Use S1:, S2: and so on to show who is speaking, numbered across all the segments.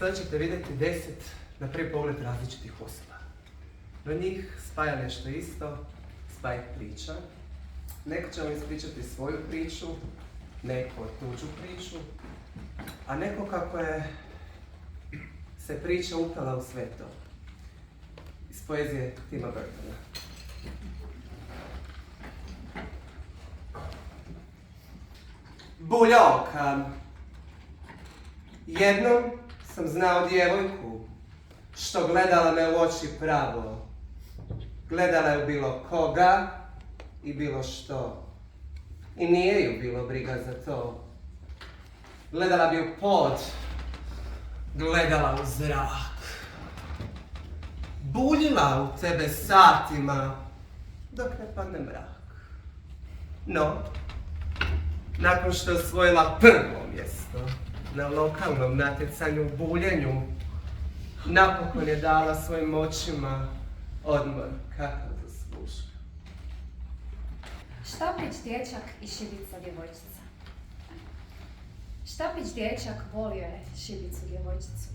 S1: Sad ćete vidjeti 10 na prvi pogled različitih osoba. No njih spaja nešto isto, spaja priča. Neko će vam ispričati svoju priču, neko tuđu priču, a neko kako je se priča upela u sve to. Iz poezije Tima Burtona. Buljoka. Jednom sam znao djevojku što gledala me u oči pravo. Gledala je u bilo koga i bilo što. I nije ju bilo briga za to. Gledala bi u pod, gledala u zrak. Buljila u tebe satima dok ne padne mrak. No, nakon što je osvojila prvo mjesto na lokalnom natjecanju u buljenju, napokon je dala svojim očima odmor kakav zaslužuje.
S2: Štapić dječak i šibica djevojčica. Štapić dječak volio je šibicu djevojčicu.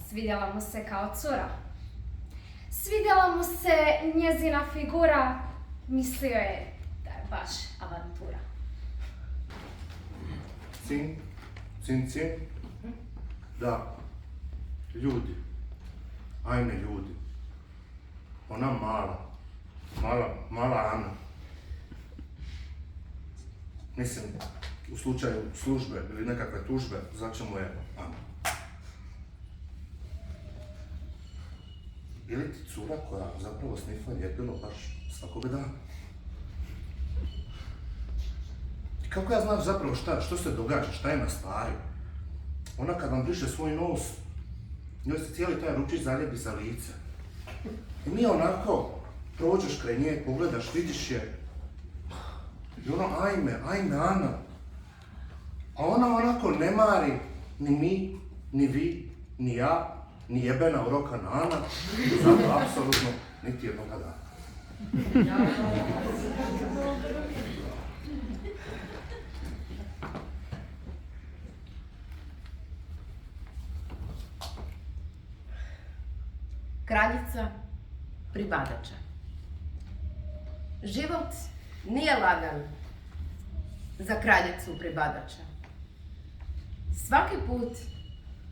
S2: Svidjela mu se kao cura. Svidjela mu se njezina figura. Mislio je da je baš avantura.
S3: Cin, cin, cin. Da, ljudi, ajme ljudi. Ona mala Ana. Mislim, u slučaju službe ili nekakve tužbe, zvaćemo je Ana. Ili ti cura koja zapravo snifa ljepilo baš svakog dana. I kako ja znam zapravo što se događa, šta je na stvari? Ona kad vam briše svoj nos, njoj se cijeli taj ručić zaljebi za lice. I mi onako prođeš kraj nje, pogledaš, vidiš je. I ono, ajme Ana. A ona onako ne mari ni mi, ni vi, ni ja, ni jebena urokana Ana. Zato apsolutno niti jednoga dana.
S4: Kraljica pribadača. Život nije lagan za kraljicu pribadača. Svaki put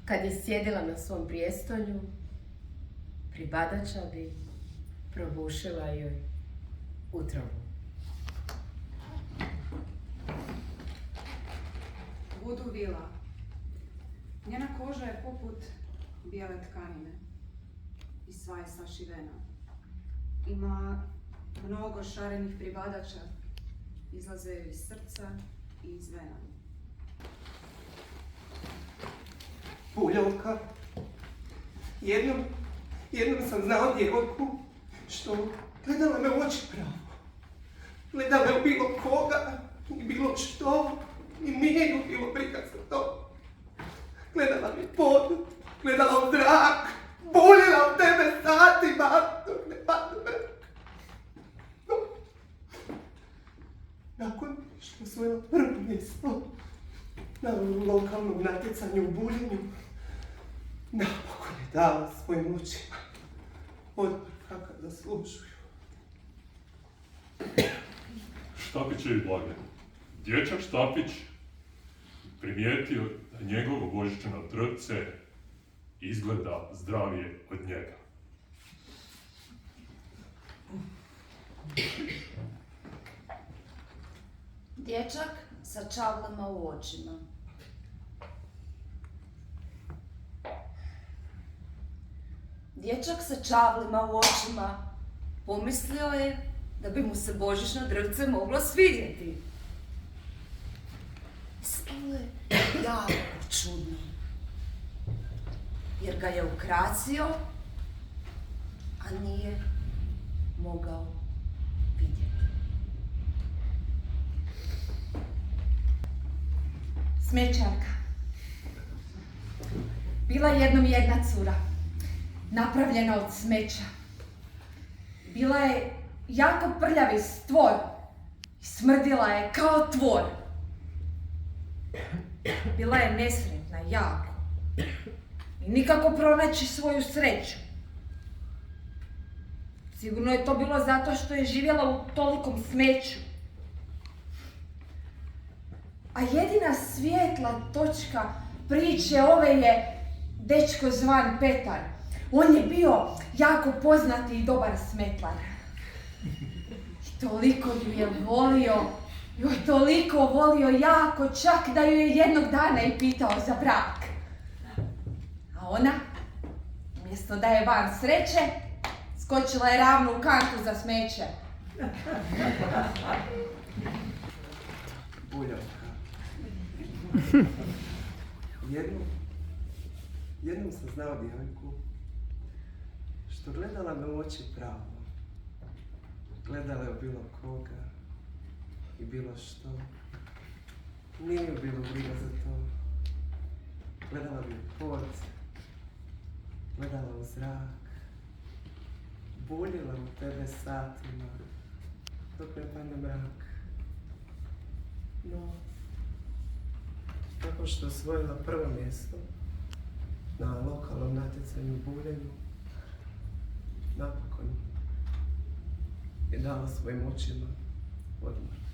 S4: kad je sjedila na svom prijestolju, pribadača bi probušila joj utrobu.
S5: Vudu vila. Njena koža je poput bijele tkanine i sva je sašivena. Ima mnogo šarenih pribadača, izlaze joj iz srca i iz vena.
S1: Buljoka. Jednom sam znao djevojku što gledala me u oči pravo. Gledala me u bilo koga i bilo što i nije ju bilo briga za to. Gledala mi pod, gledala u zrak, buljila u tebe satima dok ne padne mrak. No, nakon što je osvojila prvo mjesto na lokalnom natjecanju u buljenju, napokon je dala svojim očima odmor kakav zaslužuju.
S6: Štapićevi blagdani. Dječak Štapić primijetio da njegovo božićno drvce izgleda zdravije od njega.
S7: Dječak sa čavlama u očima. Dječak sa čavlima u očima pomislio je da bi mu se božićno drvce moglo svidjeti. Ispalo je jako čudno, jer ga je ukrasio, a nije mogao vidjeti.
S2: Smećarka. Bila je jednom jedna cura, napravljena od smeća. Bila je jako prljavi stvor i smrdila je kao tvor. Bila je nesretna jako
S7: i nikako pronaći svoju sreću. Sigurno je to bilo zato što je živjela u tolikom smeću. A jedina svijetla točka priče ove je dečko zvan Petar. On je bio jako poznati i dobar smetlar. I toliko ju je volio, joj toliko volio jako, čak da ju je jednog dana i pitao za brak. A ona, umjesto da je van sreće, skočila je ravno u kantu za smeće.
S1: Buljavka. Jednom sam znao djevojku što gledala me u oči pravo. Gledala je u bilo koga i bilo što. Nije ju bilo briga za to. Gledala bi u pod, gledala u zrak, buljila u tebe satima dok ne padne mrak. No, tako što je osvojila prvo mjesto na lokalnom natjecanju u buljenju, napokon je dala svojim očima odmor.